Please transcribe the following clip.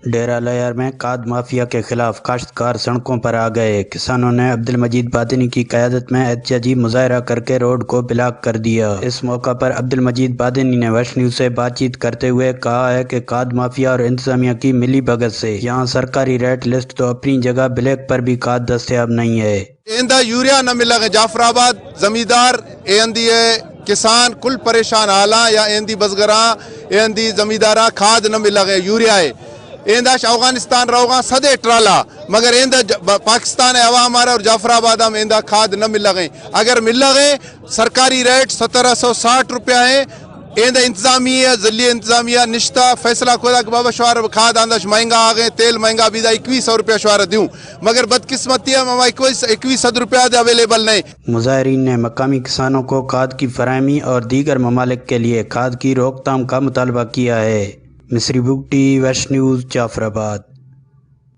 ڈیرہ لیار میں کھاد مافیا کے خلاف کاشتکار سڑکوں پر آ گئے۔ کسانوں نے عبدالمجید بادنی کی قیادت میں احتجاجی مظاہرہ کر کے روڈ کو بلاک کر دیا۔ اس موقع پر عبدالمجید بادنی نے ویسٹ نیوز سے بات چیت کرتے ہوئے کہا ہے کہ کھاد مافیا اور انتظامیہ کی ملی بھگت سے یہاں سرکاری ریٹ لسٹ تو اپنی جگہ بلیک پر بھی کھاد دستیاب نہیں ہے۔ ایندہ یوریا نہ ملا گے جعفر آباد زمیندار ایندی کسان کل پریشان حالاں یا ایندی بزگراں ایندی زمینداراں کھاد نہ ملا گے یوریا ہے اینداش افغانستان روگاں صدے ٹرالا مگر ایندہ پاکستان عوام اور جعفر آباد میں ایندہ کھاد نہ ملا گئے۔ اگر ملا گئے سرکاری ریٹ 1760 روپیہ ہے۔ ایندہ انتظامیہ ضلعی انتظامیہ نشتہ فیصلہ کھودا کہ بابا شوار کھاد آنداش مہنگا آگئے تیل مہنگا بھی دا 2100 روپیہ شوار دیوں مگر بدقسمتی ہے مما 2100 روپیہ دے اویلیبل نہیں۔ مظاہرین نے مقامی کسانوں کو کھاد کی فراہمی اور دیگر ممالک کے لیے کھاد کی روک تھام کا مطالبہ کیا ہے۔ مصری بگٹی، ویسٹ نیوز، جعفر آباد۔